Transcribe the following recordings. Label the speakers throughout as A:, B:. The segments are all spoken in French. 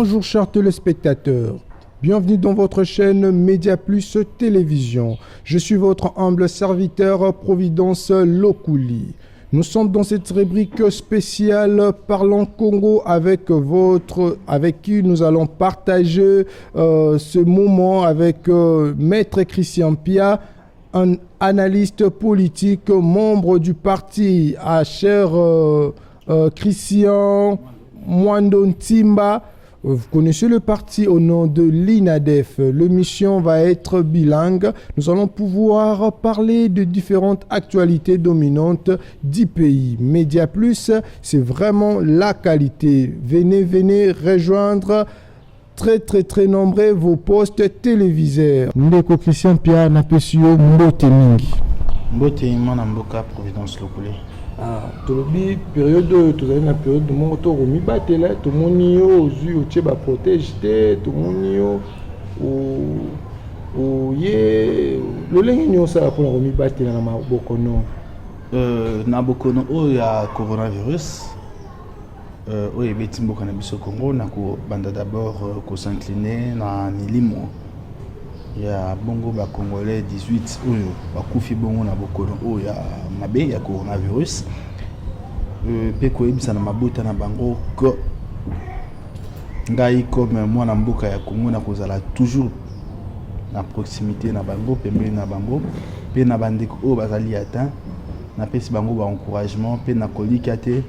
A: Bonjour chers téléspectateurs, bienvenue dans votre chaîne Média Plus Télévision. Je suis votre humble serviteur Providence Lokouli. Nous sommes dans cette rubrique spéciale Parlons Congo avec qui nous allons partager ce moment avec Maître Christian Pia, un analyste politique, membre du parti à cher Christian Mwando Ntimba. Vous connaissez le parti au nom de l'INADEF. L'émission va être bilingue. Nous allons pouvoir parler de différentes actualités dominantes du pays. Média Plus, c'est vraiment la qualité. Venez rejoindre très nombreux vos postes téléviseurs. Ndeko Christian Pia na pesio mbote mingi.
B: Mbote mwana mboka Providence Lokouli.
A: Tolobi période tozali na période de mon to romi batela to monio ozu otie ba protège te to monio o ye lolenge nyonso la pour romi batela na mabokono
B: na bokono o ya coronavirus o ye beti mboka na biso Congo na ko banda d'abord ko s'incliner na milimo ya bongo ba congolais 18 oyo bakufi bongo na bokono oyo ya mabe ya coronavirus pe ko ebisa na mabota na bango ko ngai comme mwana mboka ya Congo na kozala toujours na proximité na bango pembeni na bango pe na bandeko oyo bazali atteint na pesi bango ba encouragement pe na kolika te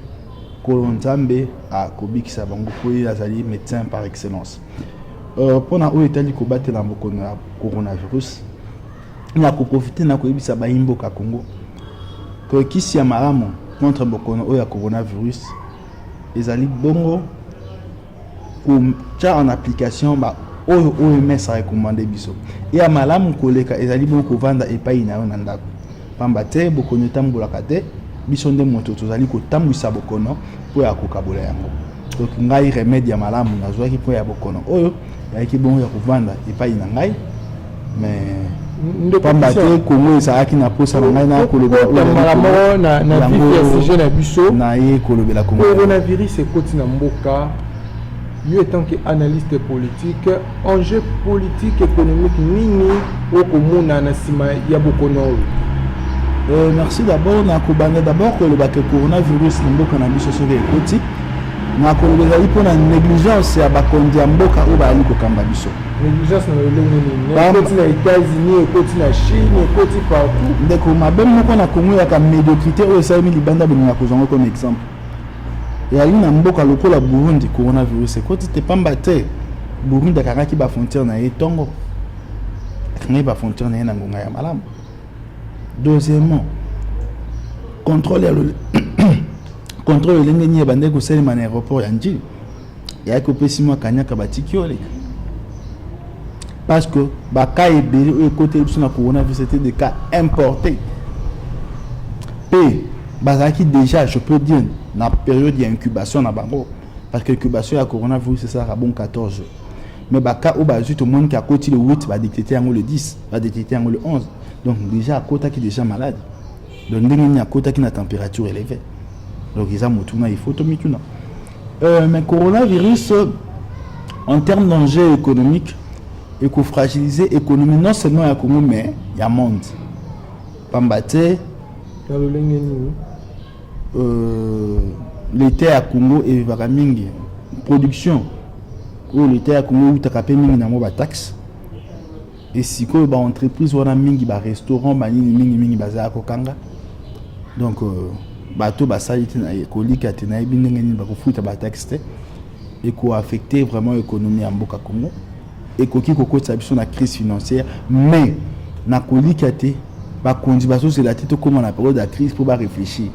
B: ko nzambe a kobikisa bango ko azali médecin par excellence. Pona oyo etali kobatela mbokono ya coronavirus na koprofite na koyebisa bayimboka Congo ko kisi ya malamu contre mbokono oyo ya coronavirus ezali bongo tia en application ba oyo OMS a recommandé biso ya malamu koleka ezali bongo kovanda epai na yo na ndako pamba te bokono tambolaka te biso nde moto tozali kotambwisa bokono po ya kokabola yango. Donc ngai remède ya malamu nazwaki po ya bokono oyo yaki bongo ya kovanda epai na ngai mais pamba te Congo ezalaki na posa na ngai na koloba
A: malamu na vie ya sujet na biso
B: na ye kolobela Congo.
A: Coronavirus ekoti na mboka yo étant que analyste politique, enjeu politique économique nini okomona na sima ya bokono oyo.
B: Merci d'abord na kobanda d'abord koloba que coronavirus na mboka na biso soki ekoti na kolobela ipo na négligence ya bakondi ya mboka oyo bayali kokamba biso.
A: Négligence na lolenge nini ekoti na États-Unis, ekoti na Chine, ekoti partout.
B: Ndeko mabe moko na Congo ya ka médiocrité oyo esalemi libanda bolinga kozonga comme exemple yali na mboka lokola Burundi coronavirus ekoti te pamba te Burundi akangaki ba frontière na ye tongo akangaki ba frontière na ye na ngonga ya malamu. Deuxièmement, contrôle lenge nye bande ko selema na aéroport ya Njili ya ko pesimo kanyaka batiki ole parce que ba cas ebele o côté biso na coronavirus c'était des cas importés et bazaki déjà je peux dire na période d'incubation na bango parce que incubation ya coronavirus c'est ça bon 14 jours mais ba cas o bazu tout monde qui a côté le 8 va détecter le 10 va détecter le 11 donc déjà à côté qui est déjà malade donc ndenge à côté qui na température élevée donc ils ont motuna il faut tomituna mais coronavirus en termes d'enjeux économiques et qu'on fragiliser l'économie non seulement à Congo mais il y a monde pambaté l'état à Congo et varamingi production ou l'état à Congo utakape mingi na mo ba taxe et si ko ba entreprise wana mingi ba restaurant ba mingi baza ko kanga donc bato basalite na kolika te na ebindenge ni ba kofuta ba taxe te et ko affecter vraiment l'économie ya mboka Congo et koki kokotsa biso na crise financière mais na kolika te ba kondi baso c'est la tête comme on appelle la crise pour ba réfléchir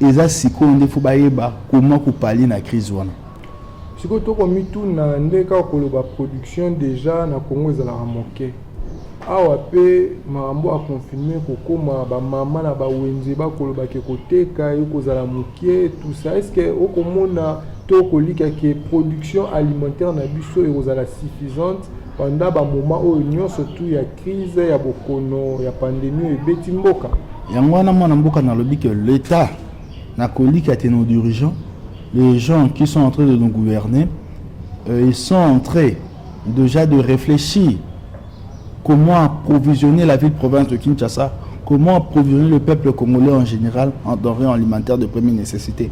B: et ça siko nde faut ba yeba comment ko parler na crise wana
A: siko to ko mitu na ndeka ko ba production déjà na Congo ezala ramoke awa pe mambo a confirmer ko koma ba mama na ba wenze ba ko ba ke koteka yoko zala mokie tout ça est-ce que okomona to ko lika ke production alimentaire na biso ezala suffisante pendant ba moment o nyonso tout ya crise ya bokono ya pandémie et beti mboka
B: yango wana mwana mboka na lobi que l'état na kolika te nos dirigeants les gens qui sont en train de nous gouverner ils sont en train déjà de réfléchir comment approvisionner la ville-province de Kinshasa, comment approvisionner le peuple congolais en général en denrées alimentaires de première nécessité.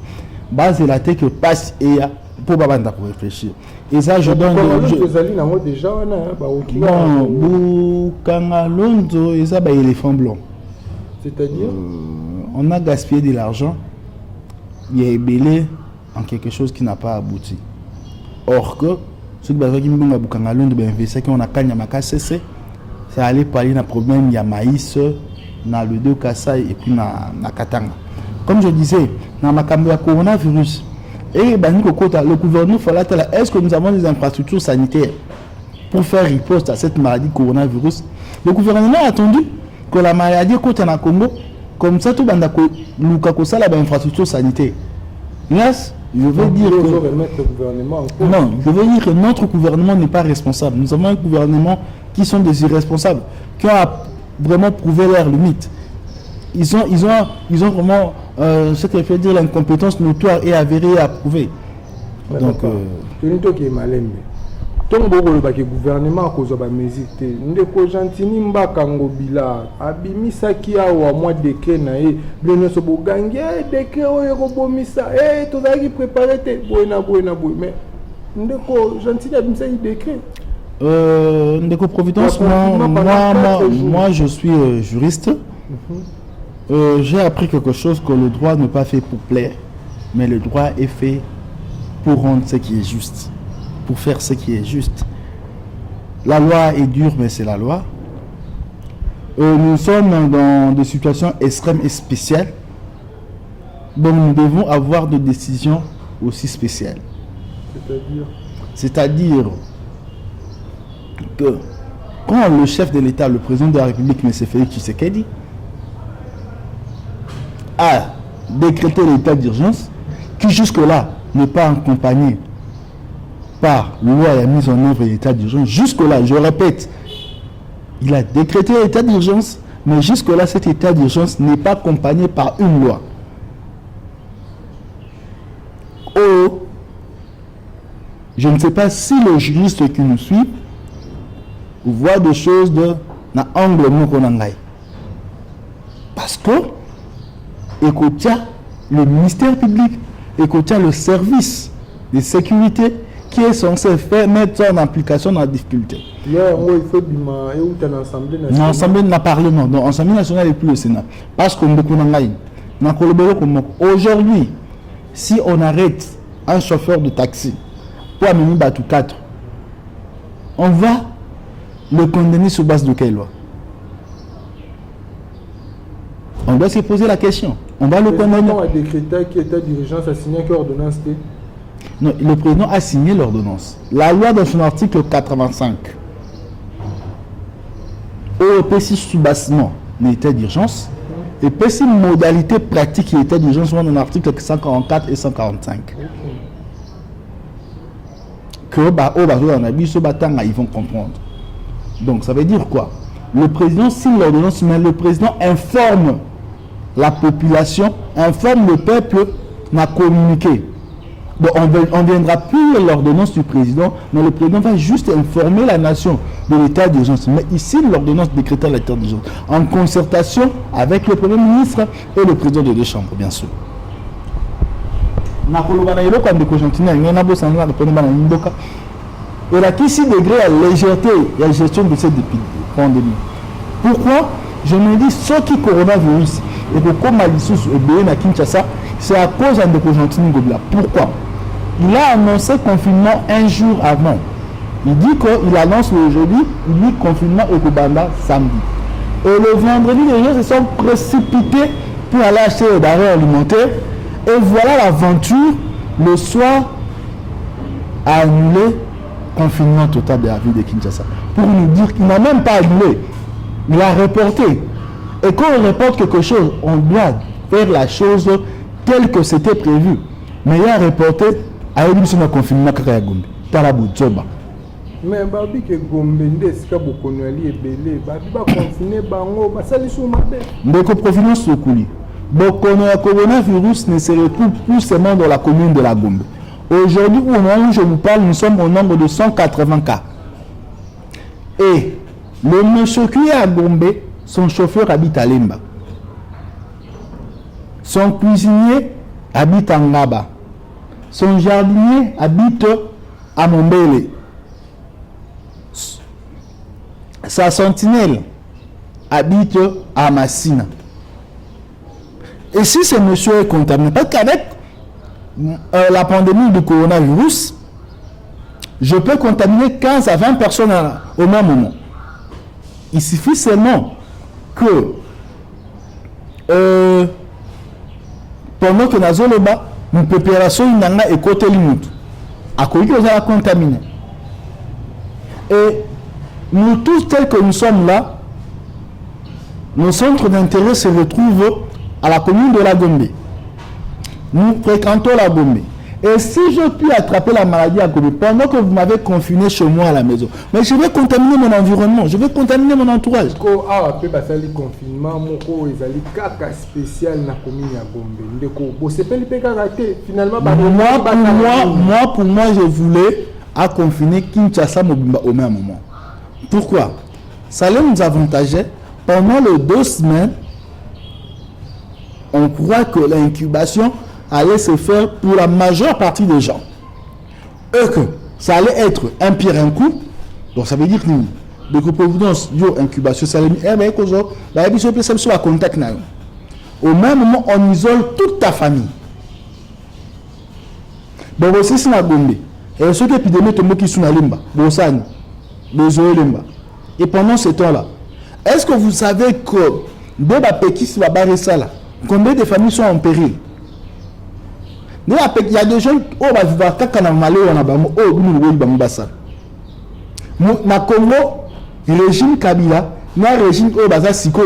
B: Base la tête que passe et pour réfléchir. Et ça, je donne Bukangalondo, et ça, éléphant blanc.
A: C'est-à-dire
B: on a gaspillé de l'argent, il y a ébélé en quelque chose qui n'a pas abouti. Or que, ceux qui ont Bukangalondo, on a Kanyamaka cessé, c'est aller parler d'un problème, il y a maïs, dans le deux Kassai et puis dans Katanga. Comme je disais, dans ma campagne coronavirus, et le gouvernement est-ce que nous avons des infrastructures sanitaires pour faire riposte à cette maladie coronavirus? Le gouvernement a attendu que la maladie côté en Congo, comme ça tout le monde a des infrastructures sanitaires. Yes, je veux dire que non, je veux dire que notre gouvernement n'est pas responsable. Nous avons un gouvernement qui sont des irresponsables, qui ont vraiment prouvé leurs limites. Ils ont vraiment ce que je veux dire l'incompétence notoire et avérée et approuvée. Donc
A: le gouvernement a causé des mesures. Ndeko Gentini Mbakango Bila abimisaki awa mois de kenae bleno so bogangi deke oyo robomisa tozaki préparer te boina mais ndeko Gentini abimisaki décret.
B: Ndeko Providence, moi je suis juriste. J'ai appris quelque chose, que le droit n'est pas fait pour plaire, mais le droit est fait pour rendre ce qui est juste, pour faire ce qui est juste. La loi est dure, mais c'est la loi. Nous sommes dans des situations extrêmes et spéciales, donc nous devons avoir des décisions aussi spéciales. C'est-à-dire que quand le chef de l'État, le président de la République, M. Félix Tshisekedi, a décrété l'état d'urgence, qui jusque-là n'est pas accompagné par loi et la mise en œuvre de l'état d'urgence. Jusque-là, je répète, il a décrété l'état d'urgence, mais jusque-là, cet état d'urgence n'est pas accompagné par une loi. Oh, je ne sais pas si le juriste qui nous suit voit des choses de l'angle Mokonangai. Parce que écoutez le ministère public, écoutez le service de sécurité qui est censé mettre en application dans la difficulté. L'Assemblée n'a parlement, donc l'Assemblée nationale et plus le Sénat. Parce que aujourd'hui, si on arrête un chauffeur de taxi pour amener Batou 4, on va le condamner sur base de quelle loi? On doit se poser la question. On va le condamner.
A: Le président a décrété qui état d'urgence a signé quelle ordonnance?
B: Non, le président a signé l'ordonnance. La loi dans son article 85 au PC sous-bassement l'état d'urgence et PC modalité pratique et état d'urgence dans l'article 144 et 145. Que ils vont comprendre. Donc ça veut dire quoi? Le président signe l'ordonnance, mais le président informe la population, informe le peuple, n'a communiqué. Donc on ne viendra plus l'ordonnance du président, mais le président va juste informer la nation de l'état d'urgence. Mais ici, l'ordonnance décrétant l'état d'urgence, en concertation avec le Premier ministre et le président des deux chambres, bien sûr. Et là, ici, degré à légèreté et à la gestion de cette pandémie. Pourquoi? Je me dis, ce qui coronavirus et que comme Malissus et à Kinshasa, c'est à cause de Cogentini Gobla. Pourquoi? Il a annoncé confinement un jour avant. Il dit qu'il annonce le jeudi, il dit confinement au Kobanda samedi. Et le vendredi, les gens se sont précipités pour aller acheter des denrées alimentaires. Et voilà l'aventure, le soir, a annulé confinement total de la ville de Kinshasa. Pour nous dire qu'il n'a même pas annulé, il a reporté. Et quand on reporte quelque chose, on doit faire la chose telle que c'était prévu. Mais il a reporté à une mission de confinement à Gombe. Tarabouzoba.
A: Mais Babi que Gombe ndesika bokonwali ebele, Babi ba confiner bango, ba salisu mabe.
B: Ndeko Providence Sokuli. Bokono ya coronavirus ne se retrouve plus seulement dans la commune de la Gombe. Aujourd'hui, au moment où je vous parle, nous sommes au nombre de 180 cas. Et le monsieur qui est à Gombe, son chauffeur habite à Lemba. Son cuisinier habite à Ngaba. Son jardinier habite à Mombele. Sa sentinelle habite à Massina. Et si ce monsieur est contaminé, parce qu'avec la pandémie du coronavirus, je peux contaminer 15 à 20 personnes au même moment. Il suffit seulement que pendant que nous sommes là, nous préparons une et côté limite. À quoi nous allons contaminer. Et nous tous tels que nous sommes là, nos centres d'intérêt se retrouvent à la commune de la Gombe. Nous fréquentons la Gombe. Et si je puis attraper la maladie à Gombe, pendant que vous m'avez confiné chez moi à la maison, mais je vais contaminer mon environnement, je vais contaminer mon entourage.
A: Après le confinement, spécial na commune à Gombe. Finalement,
B: pour moi, je voulais à confiner Kinshasa Mobimba au même moment. Pourquoi? Ça allait nous avantager. Pendant les 2 semaines, on croit que l'incubation allait se faire pour la majeure partie des gens. Et que ça allait être un pire un coup. Donc ça veut dire que nous, de providence, incubation, ça allait être contact. Au même moment, on isole toute ta famille. Donc aussi, c'est la Gombe. Et ceux qui épidémie tombent qui sont à Limba, Bosani, Limba. Et pendant ce temps-là, est-ce que vous savez que dès la péquis va barrer ça là, combien de familles sont en péril? Il y a des gens qui ont na Congo, le régime Kabila, na régime au bazar siko,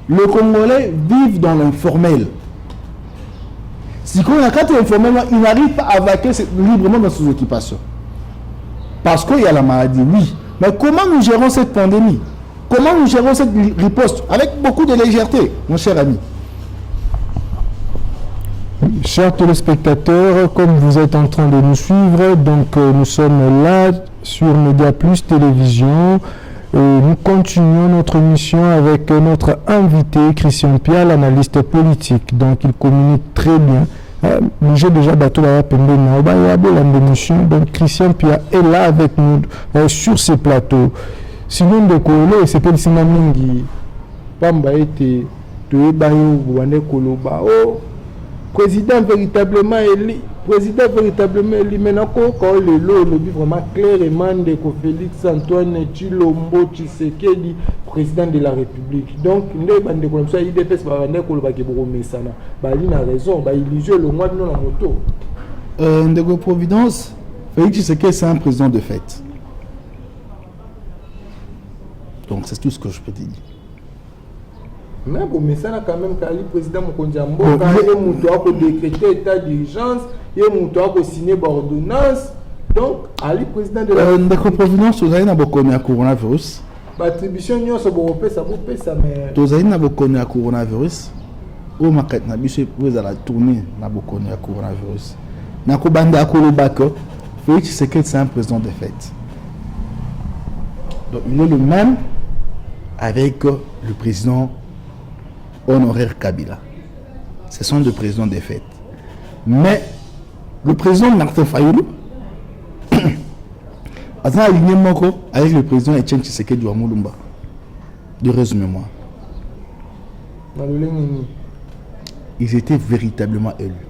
B: le Congolais vivent dans l'informel. Si on a quatre informel, il n'arrive pas à vaquer librement dans ses occupations. Parce qu'il y a la maladie, oui. Mais comment nous gérons cette pandémie? Comment nous gérons cette riposte? Avec beaucoup de légèreté, mon cher ami.
A: Chers téléspectateurs, comme vous êtes en train de nous suivre, donc nous sommes là sur Média Plus Télévision. Nous continuons notre mission avec notre invité, Christian Pia, l'analyste politique. Donc il communique très bien. J'ai déjà battu la l'émission. Donc Christian Pia est là avec nous sur ce plateau. Sinon de Kolo, c'est pas le Sinamingi. Pamba était tué Bayo Bouane Koloba. Oh, président véritablement élu. Maintenant, quand le lot le dit vraiment clairement de Félix Antoine Tshilombo Tshisekedi, président de la République. Donc, il a raison, il joue le mois de la moto.
B: Ndego Providence, Félix Tshisekedi, c'est un président de fait. Donc, c'est tout ce que je peux te dire.
A: Mais bon, mais ça quand même quand le président Mokonjambo quand il a décrété état d'urgence, il a signé l'ordonnance. Donc, Ali président de la
B: Ndeko Providence, vous avez un bokoné à coronavirus.
A: L'attribution n'y a pas de ça mais
B: vous avez un bokoné à coronavirus. Au maquette na biso vous allez tourner na bokoné à coronavirus. Na ko banda à Kolobako, Félix Tshisekedi c'est un président de fait. Donc, il est le même avec le président honoraire Kabila. Ce sont deux présidents des fêtes. Mais le président Martin Fayulu a aligné avec le président Etienne Tshisekedi Ouamulumba. De résumé-moi. Ils étaient véritablement élus.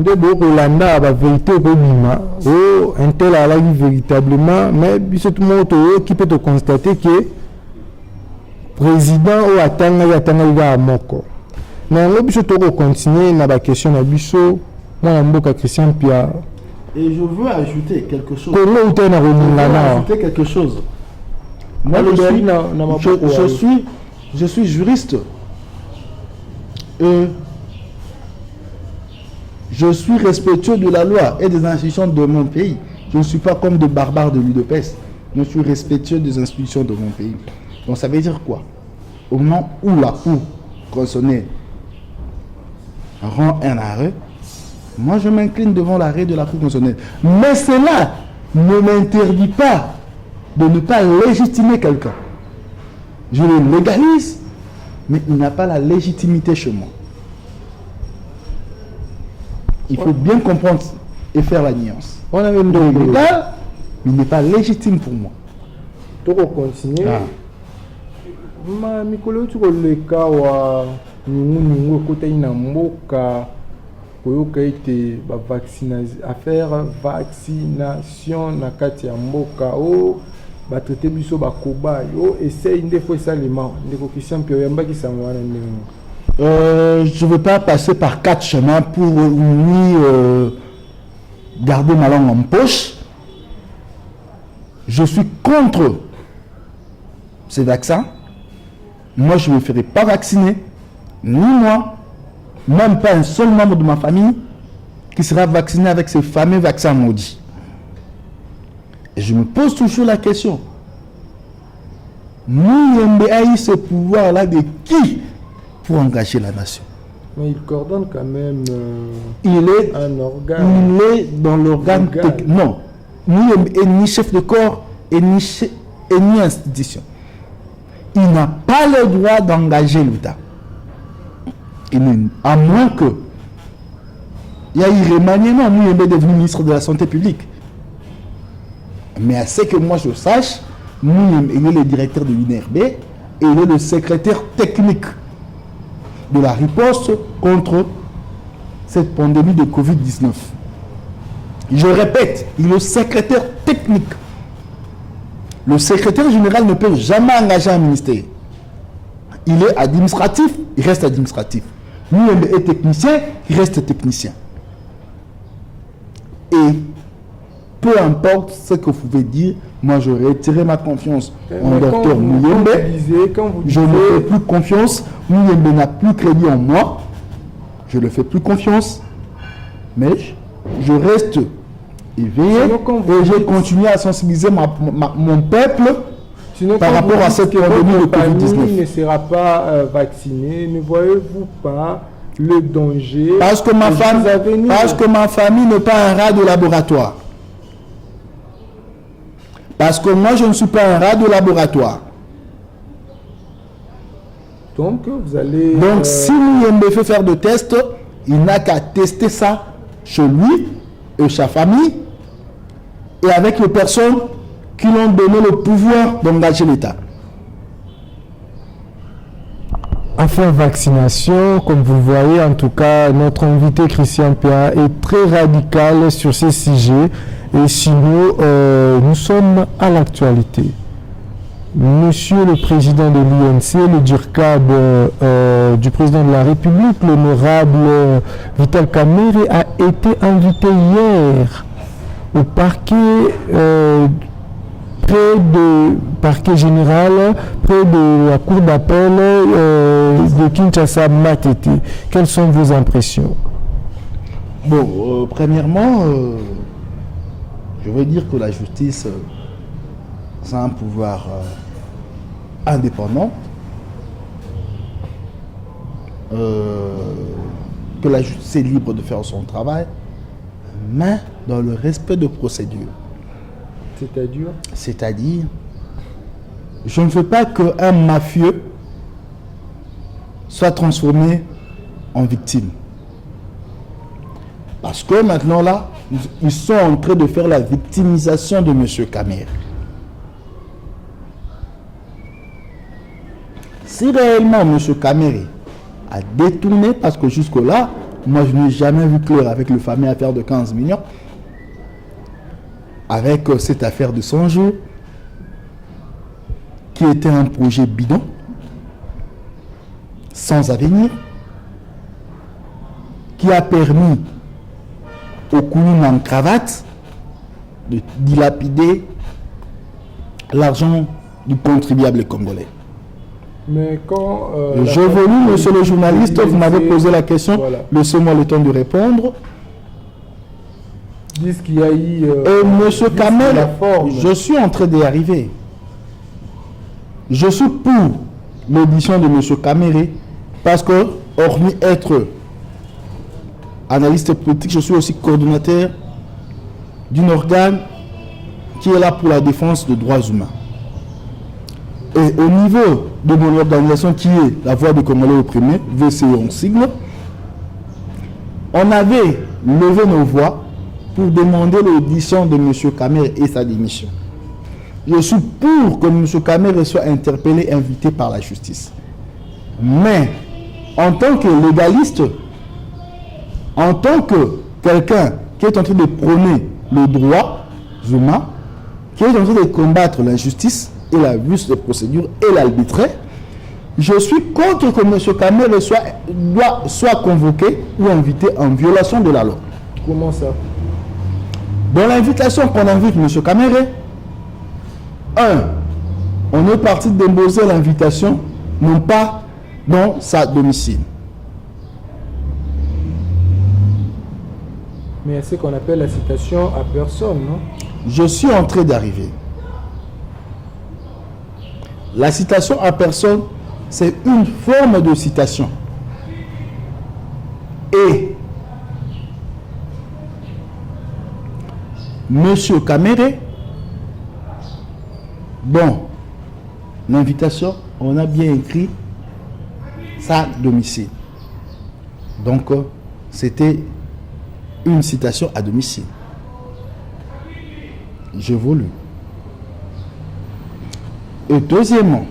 A: Rolanda la vérité oh un tel a la véritablement mais tout le monde qui peut te constater que président ou atanga moko mais on peut continuer na la question na biso moi mboka Christian Pia
B: et je veux ajouter quelque chose. Moi je suis juriste et je suis respectueux de la loi et des institutions de mon pays. Je ne suis pas comme des barbares de l'UDPS. Je suis respectueux des institutions de mon pays. Donc ça veut dire quoi? Au moment où la Cour constitutionnelle rend un arrêt, moi je m'incline devant l'arrêt de la Cour constitutionnelle. Mais cela ne m'interdit pas de ne pas légitimer quelqu'un. Je le légalise, mais il n'a pas la légitimité chez moi. Il faut bien comprendre et faire la nuance.
A: On a une
B: Il est légal, mais il n'est pas légitime pour moi.
A: Tu continuer. Ma mikolo tu koleka wa nyungu côté ina mboka koyoka ite ba vaccination affaire vaccination na kati ya mboka o ba traiter biso ba koba yo essaye nde fois ça les morts ndeko Christian Pio yamba ki samwana ndenge.
B: Je ne veux pas passer par 4 chemins pour ni garder ma langue en poche. Je suis contre ces vaccins. Moi, je ne me ferai pas vacciner, ni moi, même pas un seul membre de ma famille qui sera vacciné avec ces fameux vaccins maudits. Et je me pose toujours la question. Nous, a eu ce pouvoir-là de qui pour engager la nation?
A: Mais il coordonne quand même
B: il est
A: un organe.
B: Il est dans l'organe technique. Non. Il n'est ni chef de corps et ni institution. Il n'a pas le droit d'engager l'État. À moins que il y a eu remaniement, nous il est devenu ministre de la Santé publique. Mais à ce que moi je sache, nous il est le directeur de l'INRB et il est le secrétaire technique de la riposte contre cette pandémie de Covid-19. Je répète, il est le secrétaire technique. Le secrétaire général ne peut jamais engager un ministère. Il est administratif, il reste administratif. Lui est technicien, il reste technicien. Et peu importe ce que vous pouvez dire, moi je retirerai ma confiance en docteur Mouyembe. Je ne fais plus confiance. Mouyembe n'a plus crédit en moi. Je ne fais plus confiance. Mais je reste éveillé et je continue à sensibiliser mon peuple par rapport à cette pandémie de Covid-19.
A: Il ne sera pas vacciné. Ne voyez-vous pas le danger?
B: Parce que ma famille n'est pas un rat de laboratoire. Parce que moi, je ne suis pas un rat de laboratoire.
A: Donc, vous allez...
B: Donc, si Mouyembe fait faire de tests, il n'a qu'à tester ça chez lui et sa famille et avec les personnes qui lui ont donné le pouvoir d'engager l'État.
A: Affaire vaccination, comme vous le voyez, en tout cas, notre invité Christian Pia est très radical sur ces sujets. Et sinon, nous sommes à l'actualité. Monsieur le président de l'UNC, le DIRCAD du président de la République, l'honorable Vital Kamerhe, a été invité hier au parquet près du parquet général, près de la cour d'appel de Kinshasa Matete. Quelles sont vos impressions?
B: Bon, premièrement, je veux dire que la justice, c'est un pouvoir indépendant, que la justice est libre de faire son travail, mais dans le respect de procédures. C'est-à-dire, je ne veux pas qu'un mafieux soit transformé en victime. Parce que maintenant là, ils sont en train de faire la victimisation de M. Kamerhe. Si réellement M. Kamerhe a détourné, parce que jusque-là, moi je n'ai jamais vu clair avec le fameux affaire de 15 millions, avec cette affaire de 100 jours, qui était un projet bidon, sans avenir, qui a permis aux Kouloun en cravate de dilapider l'argent du contribuable congolais.
A: Mais quand...
B: je voulais, monsieur le journaliste, vous m'avez posé la question, voilà. Laissez-moi le temps de répondre.
A: Disent qu'il y a eu...
B: monsieur Kamel, je suis en train d'y arriver. Je suis pour l'audition de M. Kamere parce que, hormis être analyste politique, je suis aussi coordonnateur d'un organe qui est là pour la défense des droits humains. Et au niveau de mon organisation qui est la Voix des Congolais opprimés, VCE en sigle, on avait levé nos voix pour demander l'audition de M. Kamere et sa démission. Je suis pour que M. Kamere soit interpellé, invité par la justice. Mais, en tant que légaliste, en tant que quelqu'un qui est en train de prôner le droit humain, qui est en train de combattre l'injustice et l'abus de procédure et l'arbitraire, je suis contre que M. Kamere soit convoqué ou invité en violation de la loi.
A: Comment ça?
B: Dans l'invitation qu'on invite M. Kamere, on est parti déposer l'invitation, non pas dans sa domicile.
A: Mais c'est ce qu'on appelle la citation à personne, non?
B: Je suis en train d'arriver. La citation à personne, c'est une forme de citation. Et M. Kamere, bon, l'invitation, on a bien écrit sa domicile. Donc, c'était une citation à domicile. Je vous lu. Et deuxièmement,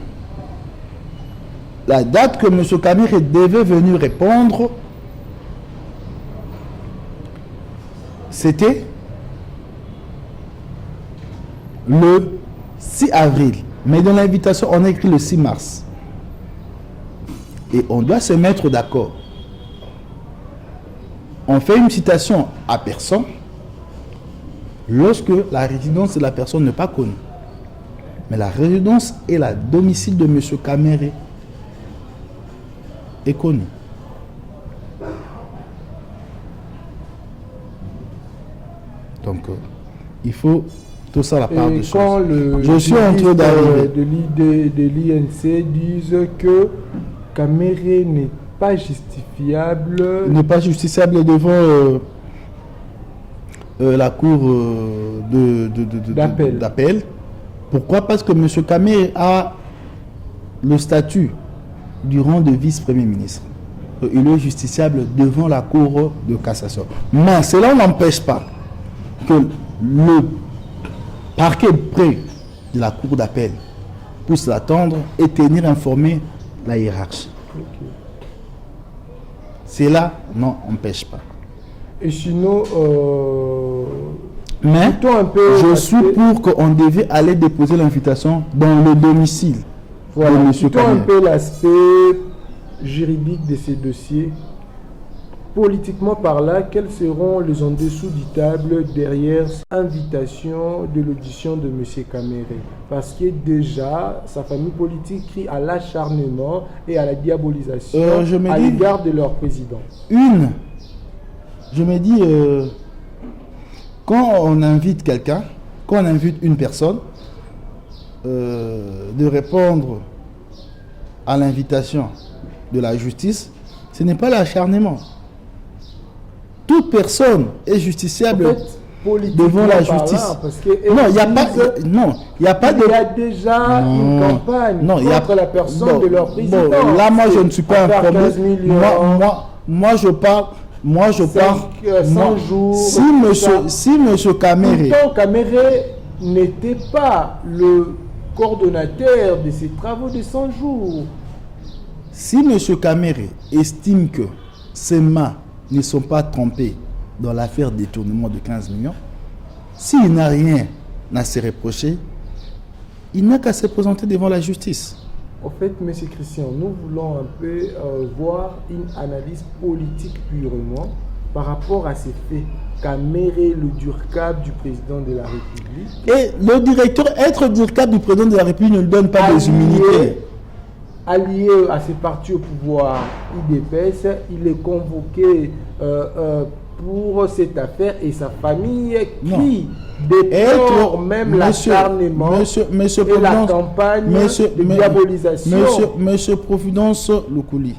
B: la date que M. Kamere devait venir répondre, c'était le 6 avril. Mais dans l'invitation, on a écrit le 6 mars. Et on doit se mettre d'accord. On fait une citation à personne lorsque la résidence de la personne n'est pas connue. Mais la résidence et la domicile de M. Kamere est connue. Donc, il faut tout ça la part de choses. Je suis en train d'arriver.
A: De l'INC disent que Kamere n'est pas justifiable.
B: N'est pas justiciable devant la cour d'appel. Pourquoi? Parce que M. Kamere a le statut du rang de vice-premier ministre. Il est justiciable devant la cour de cassation. Mais cela n'empêche pas que le parquet près de la cour d'appel puisse l'attendre et tenir informé la hiérarchie.
A: Okay.
B: Cela n'empêche pas.
A: Et sinon,
B: mais je suis pour qu'on devait aller déposer l'invitation dans le domicile.
A: Voilà, plutôt un peu l'aspect juridique de ces dossiers. Politiquement par là, quels seront les en dessous du table derrière l'invitation de l'audition de M. Kamere? Parce que déjà, sa famille politique crie à l'acharnement et à la diabolisation à l'égard de leur président.
B: Je me dis, quand on invite quelqu'un, quand on invite une personne, de répondre à l'invitation de la justice, ce n'est pas l'acharnement. Toute personne est justiciable devant la justice. Non, il n'y a pas. Non, il n'y a pas de.
A: Il y a déjà une campagne contre la personne de leur président.
B: Bon, là, moi, je ne suis pas informé. Moi, je parle.
A: 100 jours.
B: Si monsieur Kamere.
A: Pourtant, Kamere n'était pas le coordonnateur de ces travaux de 100 jours.
B: Si M. Kamere estime que ses mains ne sont pas trompés dans l'affaire détournement de 15 millions, s'il n'a rien à se reprocher, il n'a qu'à se présenter devant la justice.
A: En fait, M. Christian, nous voulons un peu voir une analyse politique purement par rapport à ces faits. Kamere, le durcab du président de la République.
B: Et le directeur, être durcab du président de la République ne lui donne pas des immunités.
A: Allié à ses partis au pouvoir IDPS, il est convoqué pour cette affaire et sa famille
B: Non.
A: qui déplore même l'acharnement et la campagne de diabolisation.
B: Monsieur Providence Lokouli,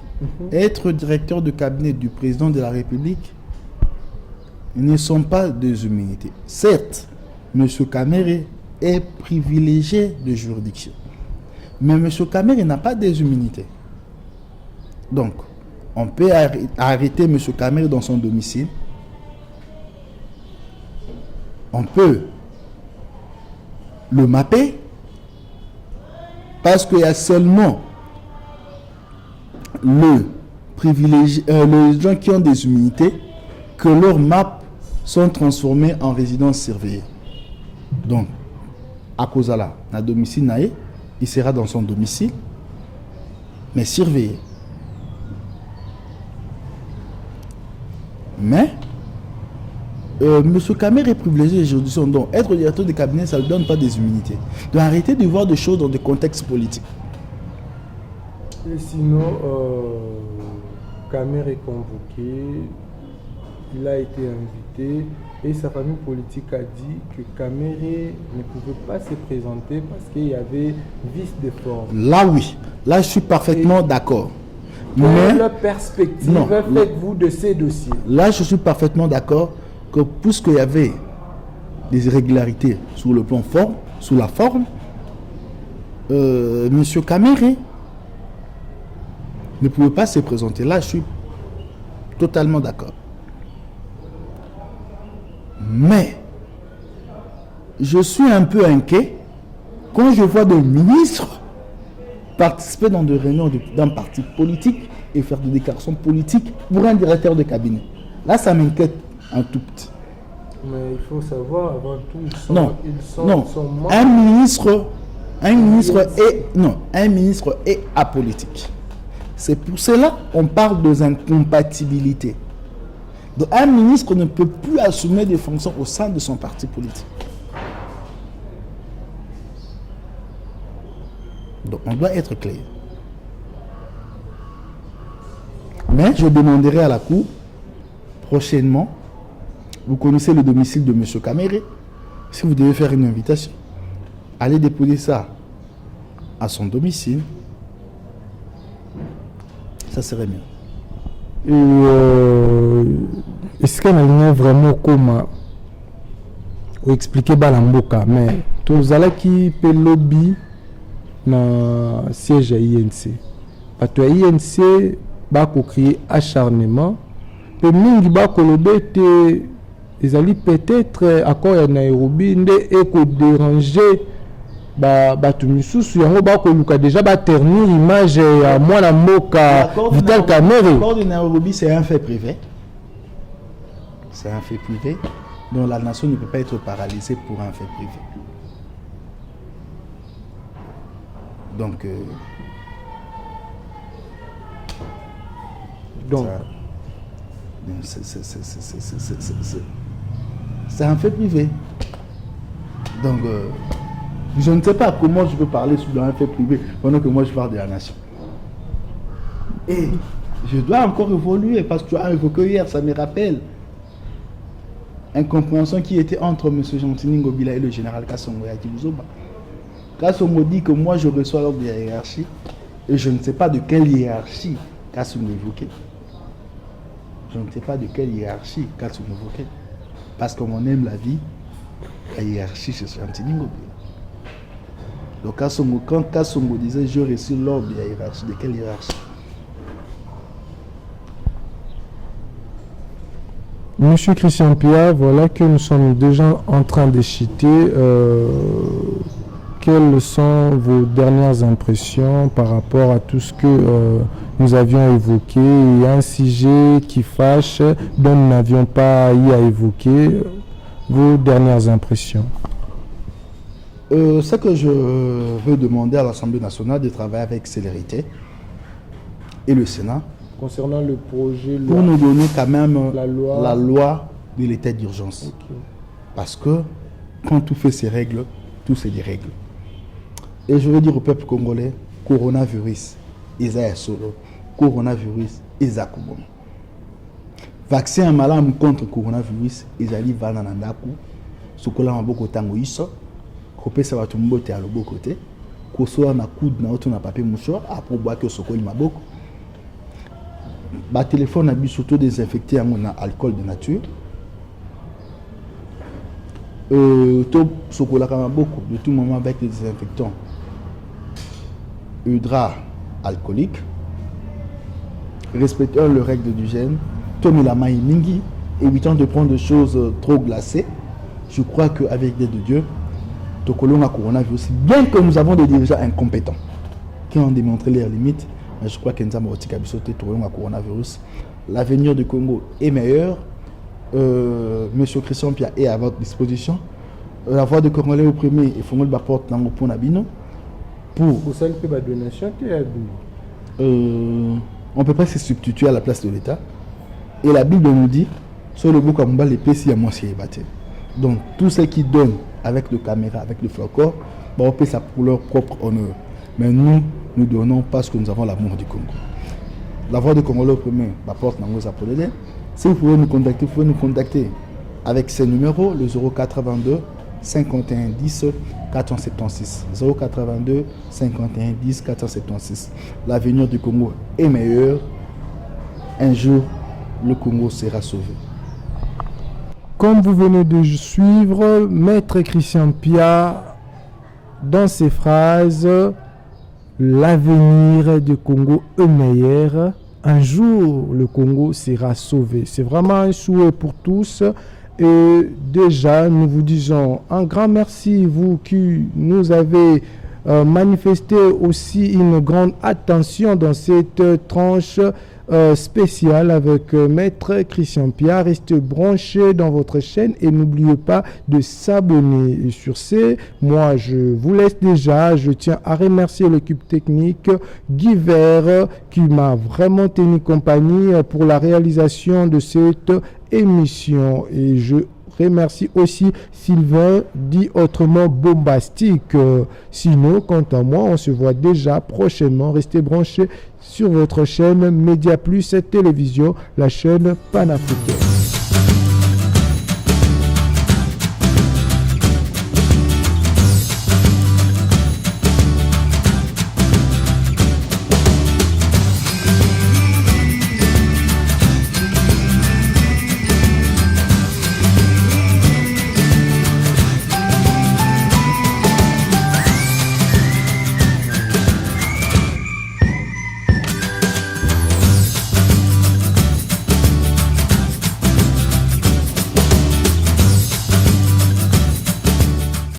B: être directeur de cabinet du président de la République ne sont pas des humilités. Certes, monsieur Kamere est privilégié de juridiction, mais monsieur Kamere n'a pas des humilités. Donc, on peut arrêter monsieur Kamere dans son domicile. On peut le mapper parce qu'il y a seulement les gens qui ont des humilités que leurs maps sont transformées en résidence surveillée. Donc, à cause de là, à domicile, il sera dans son domicile, mais surveillé. Mais monsieur Kamere est privilégié aujourd'hui. Donc, être directeur de cabinet, ça ne donne pas des immunités. Donc, arrêtez de voir des choses dans des contextes politiques.
A: Et sinon, Kamere est convoqué, il a été invité et sa famille politique a dit que Kamere ne pouvait pas se présenter parce qu'il y avait vice de forme.
B: Là, oui. Là, je suis parfaitement d'accord.
A: Quelle perspective faites-vous de ces dossiers? Là,
B: je suis parfaitement d'accord que puisqu'il y avait des irrégularités sur le plan forme, sous la forme, M. Kamere ne pouvait pas se présenter. Là, je suis totalement d'accord. Mais je suis un peu inquiet quand je vois des ministres participer dans des réunions d'un parti politique et faire des déclarations politiques pour un directeur de cabinet. Là, ça m'inquiète un tout petit.
A: Mais il faut savoir, avant tout, ils sont membres.
B: Un ministre est apolitique. C'est pour cela qu'on parle des incompatibilités. Donc, un ministre ne peut plus assumer des fonctions au sein de son parti politique. Donc, on doit être clair. Mais je demanderai à la Cour, prochainement, vous connaissez le domicile de M. Kamere, si vous devez faire une invitation, allez déposer ça à son domicile, ça serait mieux.
A: Et est-ce qu'on a vraiment comment expliquer Balamboka, mais tous allez qui peut lobby dans le siège à INC. Parce que INC va créer acharnement. Et mingi ba kolobete ezali peut-être accord ya Nairobi nde eko déranger ba tumisusu yango ba koluka déjà ba ternir image ya mwana mboka Vital Kamerhe.
B: L'accord de Nairobi, c'est un fait privé. C'est un fait privé dont la nation ne peut pas être paralysée pour un fait privé. Donc c'est un fait privé. Donc, je ne sais pas comment je peux parler sur un fait privé pendant que moi je parle de la nation. Et je dois encore évoluer parce que tu as évoqué hier, ça me rappelle incompréhension qui était entre M. Gentini Ngobila et le général Kassongo Yakibuzoba. Kassongo dit que moi je reçois l'ordre de la hiérarchie et je ne sais pas de quelle hiérarchie Kassongo évoquait. Je ne sais pas de quelle hiérarchie Kassongo évoquait. Parce qu'on aime la vie, la hiérarchie c'est Gentini Ngobila. Donc quand Kassongo disait je reçois l'ordre de la hiérarchie, de quelle hiérarchie?
A: Monsieur Christian Pia, voilà que nous sommes déjà en train de citer. Quelles sont vos dernières impressions par rapport à tout ce que nous avions évoqué? Il y a un sujet qui fâche dont nous n'avions pas eu à évoquer. Vos dernières impressions?
B: Ce que je veux demander à l'Assemblée nationale de travailler avec célérité et le Sénat
A: concernant le projet
B: pour nous donner quand même la loi de l'état d'urgence.
A: Okay.
B: Parce que quand tout fait ses règles, tout c'est des règles. Et je veux dire au peuple congolais, coronavirus, Isaïa Solo, coronavirus, Isakubono. vaccin malamu contre coronavirus ezali vana na ndako sokola maboko tango iso kopesa bato mbote ya loboko te kosola na coude na oto na papier mouchoir après boire sokoli maboko ba téléphone na biso to désinfecté yango na alcool de nature to sokola maboko de tout moment avec les désinfectants hydroalcoolique, respectons les règles d'hygiène, tomons la main mingi, évitons de prendre des choses trop glacées. Je crois qu'avec l'aide de Dieu, Tokolonga coronavirus, bien que nous avons des dirigeants incompétents qui ont démontré leurs limites, mais je crois que nous avons coronavirus. L'avenir du Congo est meilleur. Monsieur Christian Pia est à votre disposition. La voix de Congolais au premier et Fongol Baporte Nango pour Nabino.
A: Pour ça, il peut donation,
B: on peut pas se substituer à la place de l'État. Et la Bible nous dit, sur le bouc à Mouba, les pécis à moitié battus. Donc, tous ceux qui donnent avec le caméra, avec le flacon, on paie ça pour leur propre honneur. Mais nous donnons parce que nous avons l'amour du Congo. La voix de Congolais au premier, la porte Nango Zapolele. Si vous pouvez nous contacter avec ces numéros, le 082 51 10 476. 082 51 10 476. L'avenir du Congo est meilleur. Un jour, le Congo sera sauvé.
A: Comme vous venez de suivre, Maître Christian Pia, dans ses phrases, l'avenir du Congo est meilleur. Un jour, le Congo sera sauvé. C'est vraiment un souhait pour tous. Et déjà, nous vous disons un grand merci, vous qui nous avez manifesté aussi une grande attention dans cette tranche spéciale avec Maître Christian Pia. Restez branchés dans votre chaîne et n'oubliez pas de s'abonner. Et sur ce, moi je vous laisse déjà. Je tiens à remercier l'équipe technique, Guy Vert, qui m'a vraiment tenu compagnie pour la réalisation de cette émission. Et je remercie aussi Sylvain, dit autrement bombastique. Sinon, quant à moi, on se voit déjà prochainement. Restez branchés sur votre chaîne Média Plus Télévision, la chaîne panafricaine.